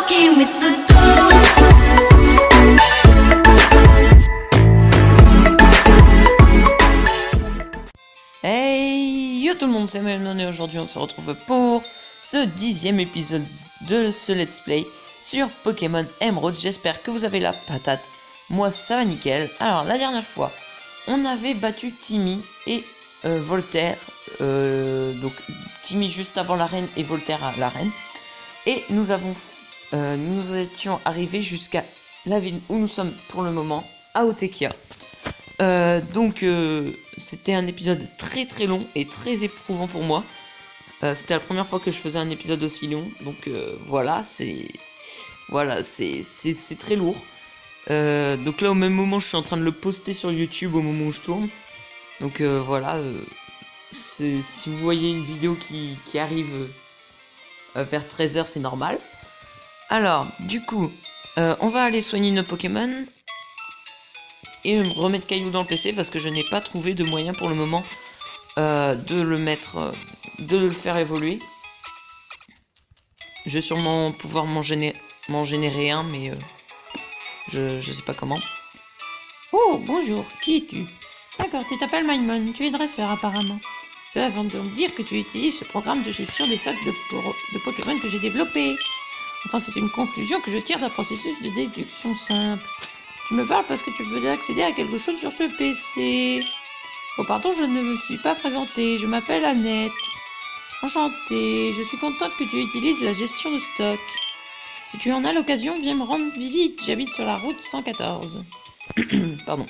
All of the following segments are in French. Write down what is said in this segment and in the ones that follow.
fucking with the ghost. Hey yo tout le monde, c'est Melnon et aujourd'hui on se retrouve pour ce 10e épisode de ce let's play sur Pokémon Emerald. J'espère que vous avez la patate, moi ça va nickel. Alors la dernière fois on avait battu Timmy et Voltaire, donc Timmy juste avant l'arène et Voltaire à l'arène, et nous étions arrivés jusqu'à la ville où nous sommes pour le moment, à Otekia. Donc c'était un épisode très très long et très éprouvant pour moi. C'était la première fois que je faisais un épisode aussi long, donc voilà, c'est très lourd. Donc là au même moment je suis en train de le poster sur YouTube au moment où je tourne. Donc voilà, si vous voyez une vidéo qui arrive vers 13h, c'est normal. Alors du coup on va aller soigner nos Pokémon et remettre Caillou dans le PC parce que je n'ai pas trouvé de moyen pour le moment de le faire évoluer. Je vais sûrement pouvoir m'en générer un, mais je sais pas comment. Oh, bonjour, qui es-tu? D'accord, tu t'appelles Maimon, tu es dresseur apparemment. Cela veut donc dire que tu utilises ce programme de gestion des sacs de Pokémon que j'ai développé. Enfin, c'est une conclusion que je tire d'un processus de déduction simple. Tu me parles parce que tu veux accéder à quelque chose sur ce PC. Oh pardon, je ne me suis pas présentée, je m'appelle Annette. Enchantée, je suis contente que tu utilises la gestion de stock. Si tu en as l'occasion, viens me rendre visite, j'habite sur la route 114. Pardon,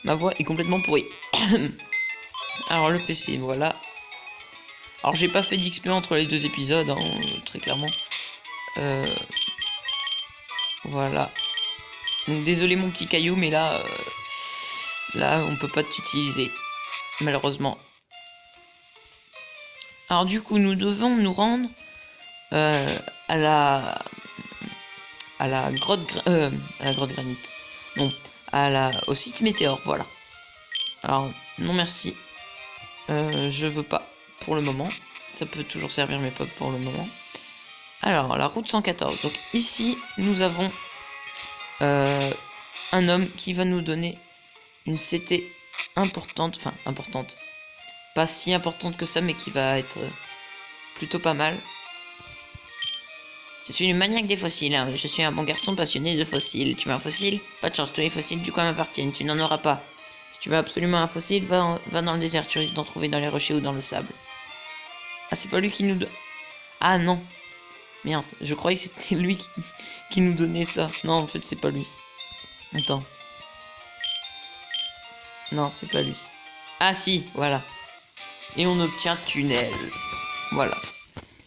ma voix est complètement pourrie. Alors le PC, voilà. Alors j'ai pas fait d'XP entre les deux épisodes, hein, très clairement. Voilà. Donc désolé mon petit Caillou, mais là on peut pas t'utiliser, malheureusement. Alors du coup nous devons nous rendre à la grotte granite. Non, au site météore, voilà. Alors non merci, je veux pas pour le moment. Ça peut toujours servir mais pas pour le moment. Alors la route 114. Donc ici nous avons un homme qui va nous donner une CT importante, enfin importante, pas si importante que ça, mais qui va être plutôt pas mal. Je suis une maniaque des fossiles, hein. Je suis un bon garçon passionné de fossiles. Tu veux un fossile? Pas de chance, tous les fossiles du coin m'appartiennent, tu n'en auras pas. Si tu veux absolument un fossile, va dans le désert, tu risques d'en trouver dans les rochers ou dans le sable. Ah, c'est pas lui qui nous donne... Ah non. Merde, je croyais que c'était lui qui nous donnait ça. Non, en fait, c'est pas lui. Attends. Non, c'est pas lui. Ah si, voilà. Et on obtient tunnel. Voilà.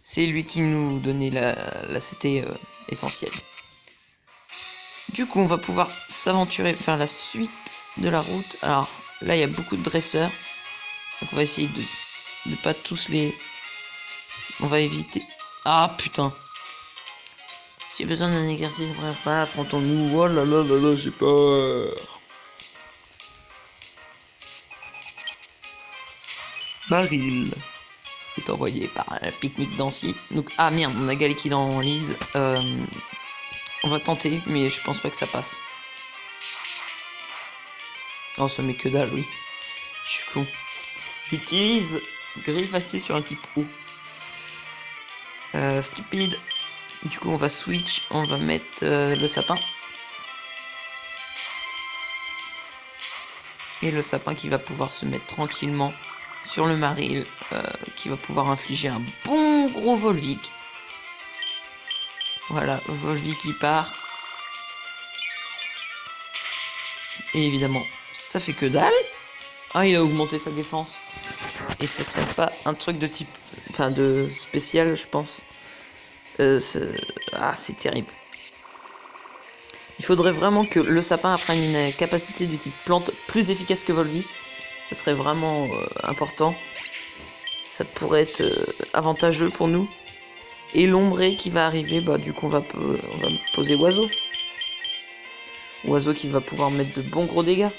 C'est lui qui nous donnait la CT essentielle. Du coup, on va pouvoir s'aventurer vers la suite de la route. Alors, là, il y a beaucoup de dresseurs. Donc, on va essayer de pas tous les... On va éviter... Ah, putain. J'ai besoin d'un exercice, bref, affrontons-nous. Oh là là là là, j'ai peur. Baril est envoyé par un pique-nique d'Ancy. Donc, ah merde, on a Galiki en lise. On va tenter, mais je pense pas que ça passe. Oh, ça met que dalle, oui. Je suis con. J'utilise griffe assis sur un petit trou. Stupide. Du coup, on va switch, on va mettre le sapin. Et le sapin qui va pouvoir se mettre tranquillement sur le Maril, qui va pouvoir infliger un bon gros Volvic. Voilà, Volvic qui part. Et évidemment, ça fait que dalle. Ah, il a augmenté sa défense. Et ce serait pas un truc de type... Enfin, de spécial, je pense. C'est terrible. Il faudrait vraiment que le sapin apprenne une capacité de type plante plus efficace que Volvic. Ce serait vraiment important. Ça pourrait être avantageux pour nous. Et l'ombré qui va arriver, bah du coup on va poser oiseau. Oiseau qui va pouvoir mettre de bons gros dégâts.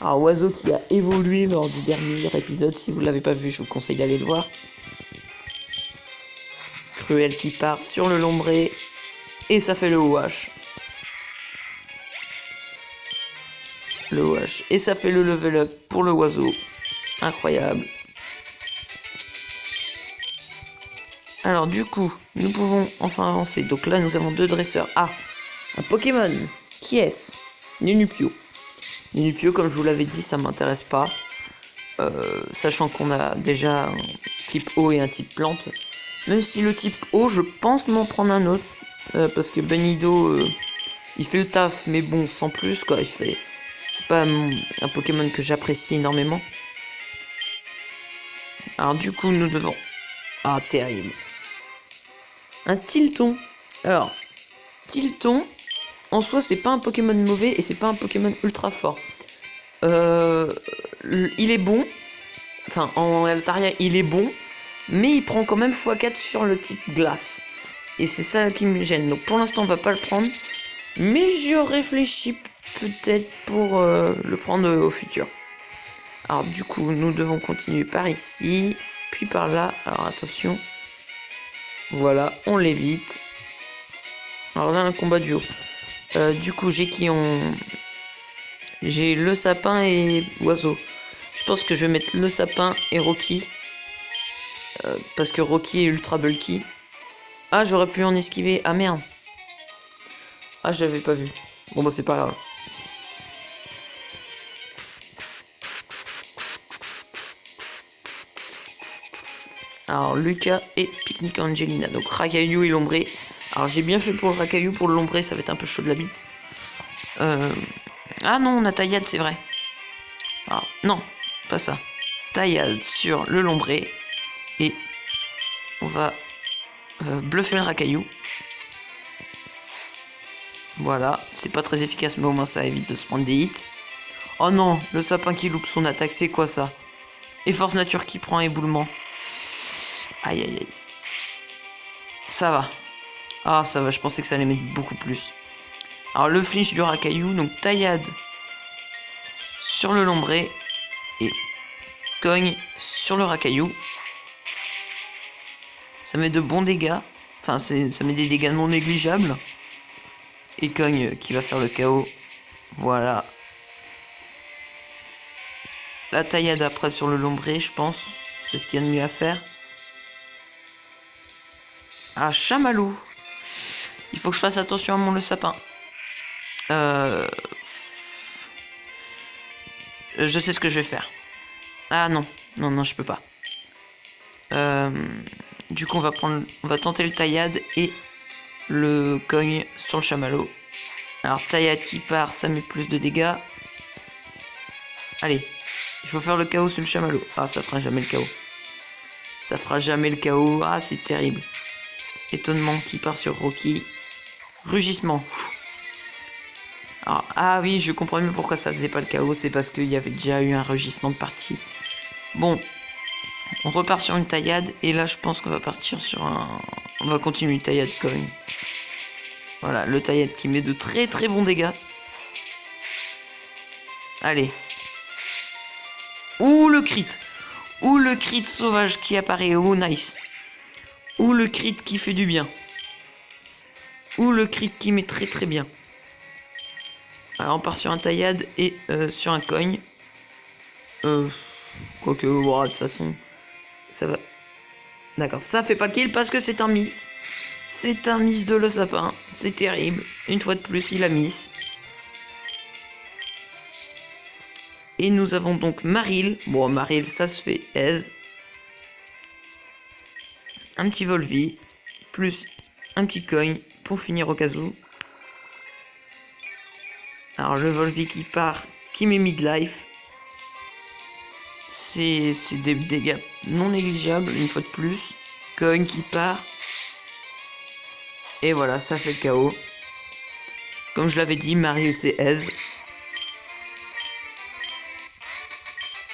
Alors oiseau qui a évolué lors du dernier épisode. Si vous l'avez pas vu, je vous conseille d'aller le voir. cruel qui part sur le Lombré. Et ça fait le OH. Le OH. Et ça fait le level up pour le oiseau. Incroyable. Alors du coup, nous pouvons enfin avancer. Donc là, nous avons 2 dresseurs. Ah, un Pokémon. Qui est-ce? Nenupio. Nenupio, comme je vous l'avais dit, ça m'intéresse pas. Sachant qu'on a déjà un type eau et un type plante. Même si le type eau, je pense m'en prendre un autre. Parce que Benido, il fait le taf, mais bon, sans plus, quoi. C'est pas un Pokémon que j'apprécie énormément. Alors du coup, nous devons... Ah, terrible. Un Tilton. Alors, Tilton, en soi, c'est pas un Pokémon mauvais et c'est pas un Pokémon ultra fort. Il est bon. Enfin, en Altaria, il est bon. Mais il prend quand même x4 sur le type glace. Et c'est ça qui me gêne. Donc pour l'instant, on va pas le prendre. Mais je réfléchis peut-être pour le prendre au futur. Alors du coup, nous devons continuer par ici. Puis par là. Alors attention. Voilà, on l'évite. Alors là, un combat duo. Du coup, j'ai qui on... J'ai le sapin et oiseau. Je pense que je vais mettre le sapin et Rocky. Parce que Rocky est ultra bulky. Ah, j'aurais pu en esquiver. Ah merde. Ah, j'avais pas vu. Bon, bah c'est pas grave. Alors, Lucas et Picnic Angelina. Donc, Racaillou et Lombré. Alors, j'ai bien fait pour le Racaillou. Pour le Lombré, ça va être un peu chaud de la bite. Ah non, on a Taillade, c'est vrai. Alors, non, pas ça. Taillade sur le Lombré. Et on va bluffer le Racaillou. Voilà, c'est pas très efficace, mais au moins ça évite de se prendre des hits. Oh non, le sapin qui loupe son attaque, c'est quoi ça? Et force nature qui prend éboulement. Aïe aïe aïe. Ça va. Ah ça va, je pensais que ça allait mettre beaucoup plus. Alors le flinch du Racaillou, donc taillade sur le Lombré. Et cogne sur le Racaillou. Ça met de bons dégâts. Enfin, ça met des dégâts non négligeables. Et cogne qui va faire le KO. Voilà. La taillade après sur le Lombré, je pense. C'est ce qu'il y a de mieux à faire. Ah, chamallow. Il faut que je fasse attention à mon le sapin. Je sais ce que je vais faire. Ah non. Non, non, je peux pas. Du coup, on va tenter le taillade et le cogne sur le chamallow. Alors, taillade qui part, ça met plus de dégâts. Allez, il faut faire le KO sur le chamallow. Ah, ça fera jamais le KO. Ça fera jamais le KO. Ah, c'est terrible. Étonnement qui part sur Rocky. Rugissement. Alors, ah oui, je comprends mieux pourquoi ça faisait pas le KO. C'est parce qu'il y avait déjà eu un rugissement de partie. Bon, on repart sur une taillade. Et là, je pense qu'on va partir sur un... On va continuer une taillade cogne. Voilà, le taillade qui met de très très bons dégâts. Allez. Ouh, le crit. Ouh, le crit sauvage qui apparaît. Oh, nice. Ouh, le crit qui fait du bien. Ouh, le crit qui met très très bien. Alors, on part sur un taillade et sur un cogne. Quoique, de toute façon, ça va. D'accord, ça fait pas le kill parce que c'est un miss. C'est un miss de le sapin. C'est terrible. Une fois de plus, il a miss. Et nous avons donc Marill. Bon, Marill, ça se fait aise. Un petit Volvi. Plus un petit cogne pour finir au cas où. Alors, le Volvi qui part, qui met midlife. C'est des dégâts non négligeables, une fois de plus. Cogne qui part. Et voilà, ça fait le KO. Comme je l'avais dit, Marill c'est aise.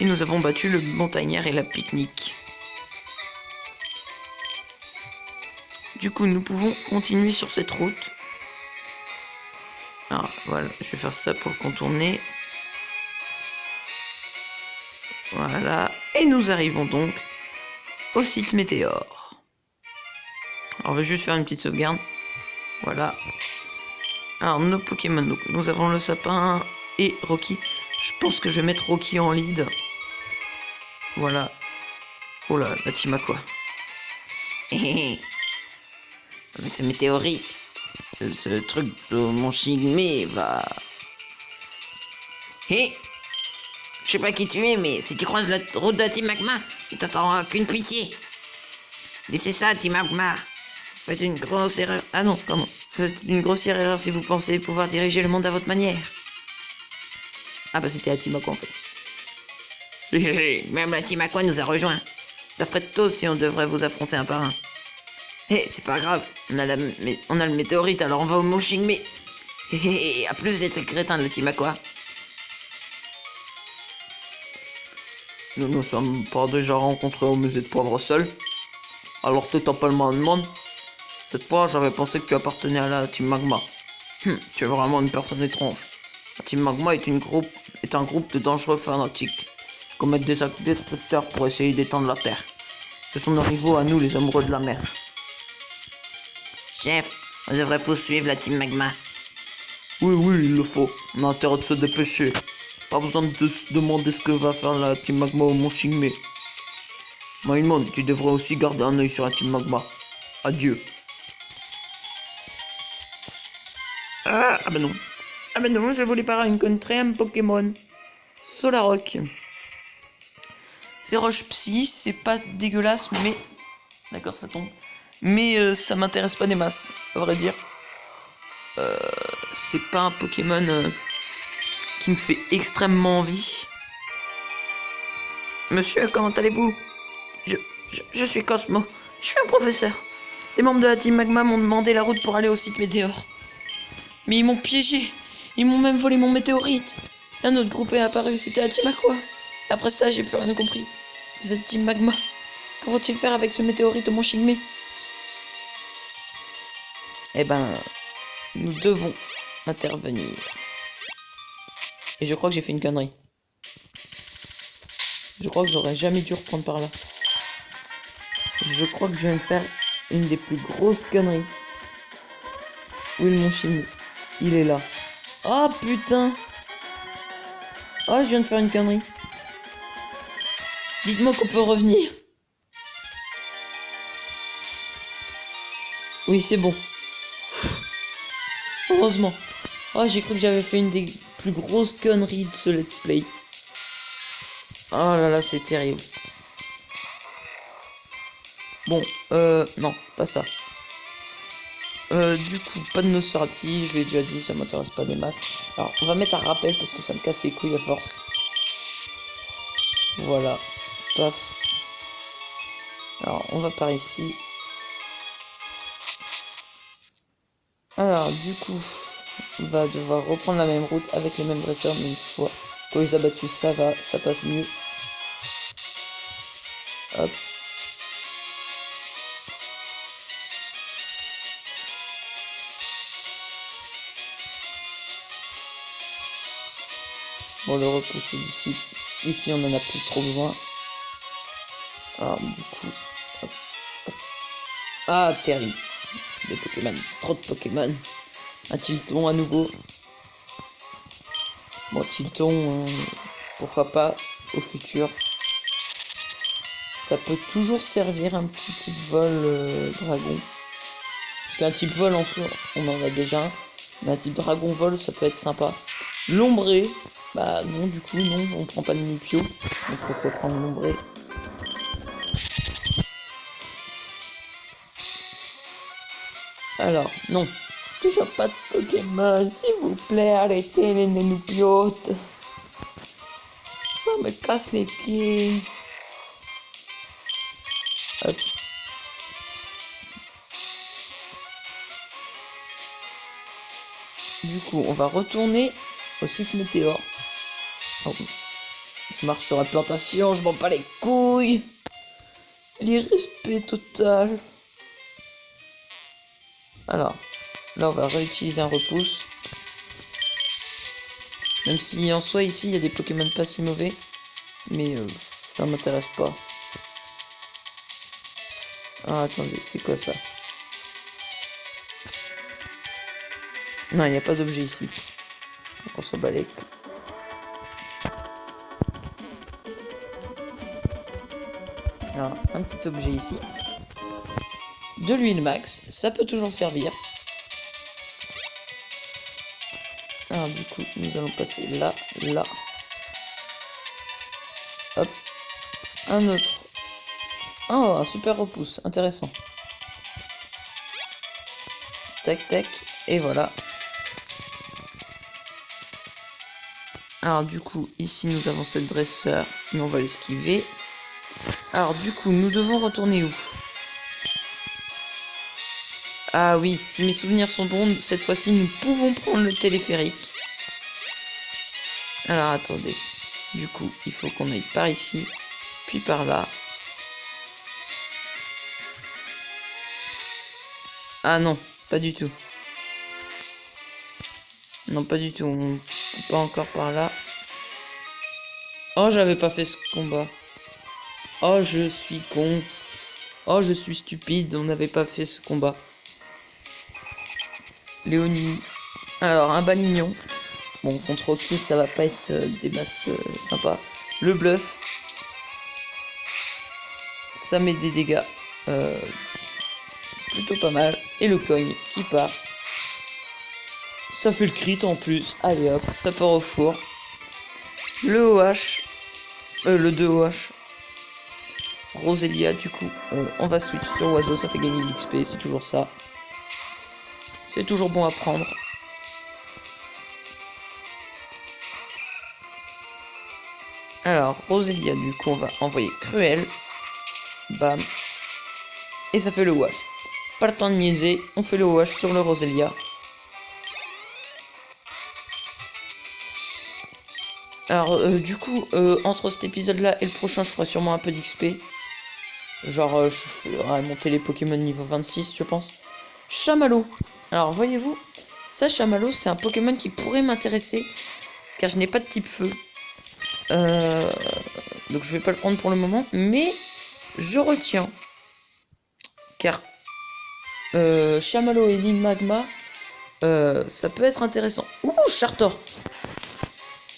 Et nous avons battu le montagnard et la pique-nique. Du coup, nous pouvons continuer sur cette route. Alors, voilà, je vais faire ça pour le contourner. Voilà. Et nous arrivons donc au site Météore. Alors, on va juste faire une petite sauvegarde. Voilà. Alors, nos Pokémon. Donc, nous avons le sapin et Rocky. Je pense que je vais mettre Rocky en lead. Voilà. Oh là, la team à quoi? Avec ce météorite, ce truc de mon Chigmé va... Hé, je sais pas qui tu es, mais si tu croises la route de Team Magma, tu t'attendras qu'une pitié. Laissez ça, Team Magma. Faites une grosse erreur. Ah non, pardon. Faites une grossière erreur si vous pensez pouvoir diriger le monde à votre manière. Ah bah c'était la Team Aqua en fait. Même la Team Aqua nous a rejoint. Ça ferait tôt si on devrait vous affronter un par un. C'est pas grave, on a le météorite, alors on va au Moshing, mais... à plus d'être crétin de la Team Aqua. Nous nous sommes pas déjà rencontrés au musée de Poivre seul. Alors tu t'appelles Manman. Cette fois, j'avais pensé que tu appartenais à la Team Magma. Tu es vraiment une personne étrange. La Team Magma est un groupe de dangereux fanatiques qui commettent des actes destructeurs pour essayer d'étendre la Terre. Ce sont nos rivaux à nous, les amoureux de la mer. Chef, on devrait poursuivre la Team Magma. Oui, il le faut. On a intérêt de se dépêcher. Pas besoin de se demander ce que va faire la Team Magma au Mont Chigmé. Maïmon, tu devrais aussi garder un œil sur la Team Magma. Adieu. Ah bah non. Ah bah non, je voulais pas rencontrer un Pokémon. Solarock. C'est roche psy, c'est pas dégueulasse, mais... D'accord, ça tombe. Mais ça m'intéresse pas des masses, à vrai dire. C'est pas un Pokémon qui me fait extrêmement envie. Monsieur, comment allez-vous? Je suis Cosmo. Je suis un professeur. Les membres de la Team Magma m'ont demandé la route pour aller au site Météore. Mais ils m'ont piégé. Ils m'ont même volé mon météorite. Un autre groupe est apparu, c'était la Team Aqua. Après ça, j'ai plus rien compris. Vous êtes Team Magma. Que vont-ils faire avec ce météorite au Mont Chigmé? Eh ben, nous devons intervenir. Et je crois que j'ai fait une connerie. Je crois que j'aurais jamais dû reprendre par là. Je crois que je viens de faire une des plus grosses conneries. Où est le Mont Chigmé? Il est là. Oh putain! Oh, je viens de faire une connerie. Dites-moi qu'on peut revenir. Oui, c'est bon. Heureusement. Oh, j'ai cru que j'avais fait une des plus grosses conneries de ce let's play. Oh là là, c'est terrible. Bon, non, pas ça. Du coup, pas de Nosferatu, je l'ai déjà dit, ça m'intéresse pas des masses. Alors, on va mettre un rappel parce que ça me casse les couilles à force. Voilà. Paf. Alors, on va par ici. Alors, du coup, on va devoir reprendre la même route avec les mêmes dresseurs, mais une fois qu'on les a battus, ça va, ça passe mieux. Hop. Bon, le repousser d'ici. Ici, on en a plus trop besoin. Alors, du coup... Hop, hop. Ah, terrible. Des Pokémon. Trop de Pokémon. Un Tilton à nouveau. Bon, Tilton, pourquoi pas au futur. Ça peut toujours servir un petit type vol dragon. Parce qu'un type vol en soi, on en a déjà un. Mais un type dragon vol, ça peut être sympa. L'ombré. Bah non, du coup, non, on prend pas de Nupio. Donc on peut prendre l'ombré. Alors, non. Toujours pas de Pokémon, s'il vous plaît, arrêtez les Nupiotes. Ça me casse les pieds. Hop. Du coup, on va retourner au site Météore. Oh. Je marche sur la plantation, je m'en bats les couilles. L'irrespect total. Alors, là on va réutiliser un repousse. Même si en soi ici il y a des Pokémon pas si mauvais. Mais ça m'intéresse pas. Ah attendez, c'est quoi ça? Non, il n'y a pas d'objet ici. Donc on s'en bat les... Alors, un petit objet ici. De l'huile max, ça peut toujours servir. Alors du coup, nous allons passer là, là. Hop. Un autre. Oh, un super repousse, intéressant. Tac, tac, et voilà. Alors du coup, ici nous avons cette dresseur, mais on va l'esquiver. Alors du coup, nous devons retourner où? Ah oui, si mes souvenirs sont bons, cette fois-ci nous pouvons prendre le téléphérique. Alors attendez, du coup, il faut qu'on aille par ici, puis par là. Ah non, pas du tout. Non, pas du tout, on... pas encore par là. Oh, j'avais pas fait ce combat. Oh, je suis con. Oh, je suis stupide, on n'avait pas fait ce combat. Léonie. Alors, un balignon. Bon, contre Rocky, ça va pas être des masses sympas. Le bluff. Ça met des dégâts. Plutôt pas mal. Et le cogne qui part. Ça fait le crit en plus. Allez hop, ça part au four. Le OH. Le 2 OH. Roselia, du coup, on va switch sur oiseau. Ça fait gagner de l'XP, c'est toujours ça. C'est toujours bon à prendre. Alors, Roselia, du coup, on va envoyer Cruel. Bam. Et ça fait le wash. Pas le temps de niaiser, on fait le wash sur le Roselia. Alors, du coup, entre cet épisode-là et le prochain, je ferai sûrement un peu d'XP. Genre, je ferai monter les Pokémon niveau 26, je pense. Chamallow. Alors, voyez-vous, ça, Chamallow, c'est un Pokémon qui pourrait m'intéresser, car je n'ai pas de type feu. Donc, je vais pas le prendre pour le moment, mais je retiens. Car Chamallow et Lime Magma, ça peut être intéressant. Ouh, Chartor.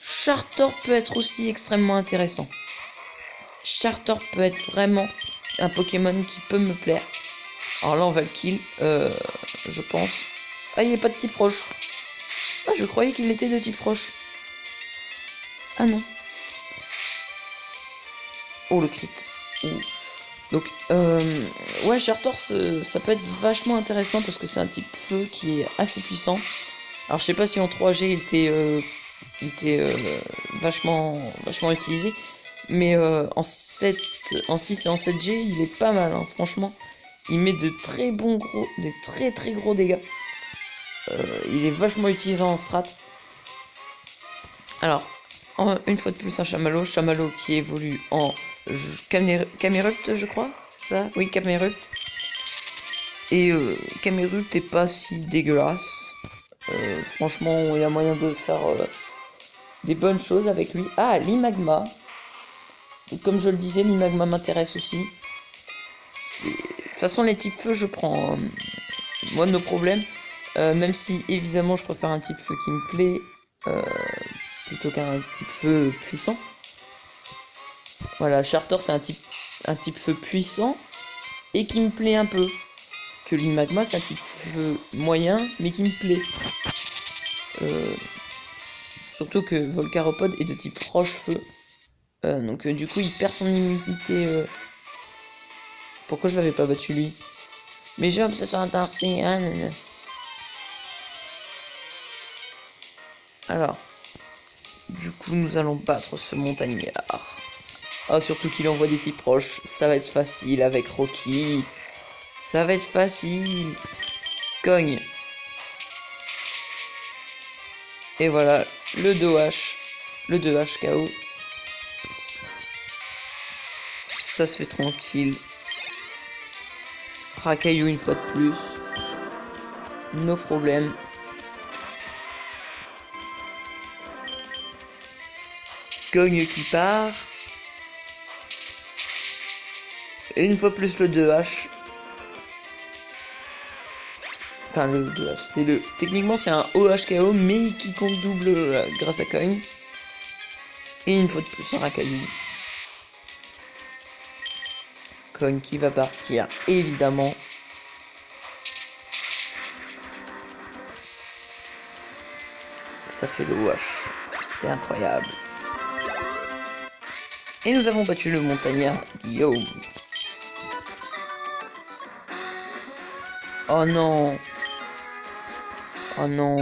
Chartor peut être aussi extrêmement intéressant. Chartor peut être vraiment un Pokémon qui peut me plaire. Alors là, on va le kill, je pense. Ah, il n'est pas de type roche. Ah, je croyais qu'il était de type roche. Ah non. Oh, le crit. Oh. Donc, ouais, Chartor, ça peut être vachement intéressant parce que c'est un type feu qui est assez puissant. Alors, je sais pas si en 3G il était vachement utilisé. Mais en 6 et en 7G, il est pas mal, hein, franchement. Il met de très très gros dégâts. Il est vachement utilisé en strat. Alors, une fois de plus un Chamallow. Chamallow qui évolue en Camerupt, je crois. C'est ça? Oui, Camerupt. Et Camerupt est pas si dégueulasse. Franchement, il y a moyen de faire des bonnes choses avec lui. Ah, l'Imagma. Comme je le disais, l'Imagma m'intéresse aussi. De toute façon, les types feu, je prends. Moi, nos problèmes. Même si, évidemment, je préfère un type feu qui me plaît. Plutôt qu'un type feu puissant. Voilà, Chartor, c'est un type feu puissant. Et qui me plaît un peu. Que l'Imagma, c'est un type feu moyen, mais qui me plaît. Surtout que Volcaropod est de type roche-feu. Donc du coup il perd son immunité. Pourquoi je l'avais pas battu lui? Mes jambes se sont intorsées. Alors, du coup nous allons battre ce montagnard. Ah, surtout qu'il envoie des types proches. Ça va être facile avec Rocky. Ça va être facile. Cogne. Et voilà, le 2H. Le 2H KO. Ça se fait tranquille. Racaillou une fois de plus. Nos problèmes. Cogne qui part. Et une fois plus le 2H. Enfin, le 2H. C'est le... Techniquement, c'est un OHKO, mais qui compte double grâce à Coin. Et une fois de plus, un Rakayu. Coin qui va partir, évidemment. Ça fait le wash. C'est incroyable. Et nous avons battu le montagnard Guillaume. Oh non. Oh non.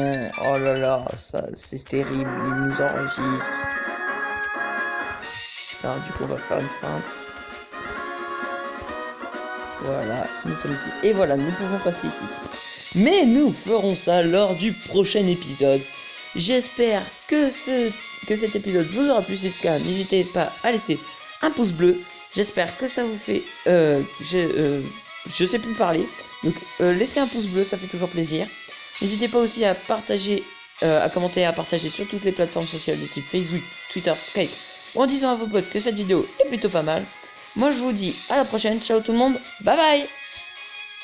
Oh là là. Ça, c'est terrible. Il nous enregistre. Alors du coup, on va faire une feinte. Voilà. Nous sommes ici. Et voilà, nous pouvons passer ici. Mais nous ferons ça lors du prochain épisode. J'espère que cet épisode vous aura plu. Si c'est le cas, n'hésitez pas à laisser un pouce bleu. J'espère que ça vous fait... je sais plus parler. Donc laissez un pouce bleu, ça fait toujours plaisir. N'hésitez pas aussi à partager, à commenter et à partager sur toutes les plateformes sociales de type Facebook, Twitter, Skype. Ou en disant à vos potes que cette vidéo est plutôt pas mal. Moi je vous dis à la prochaine. Ciao tout le monde. Bye bye.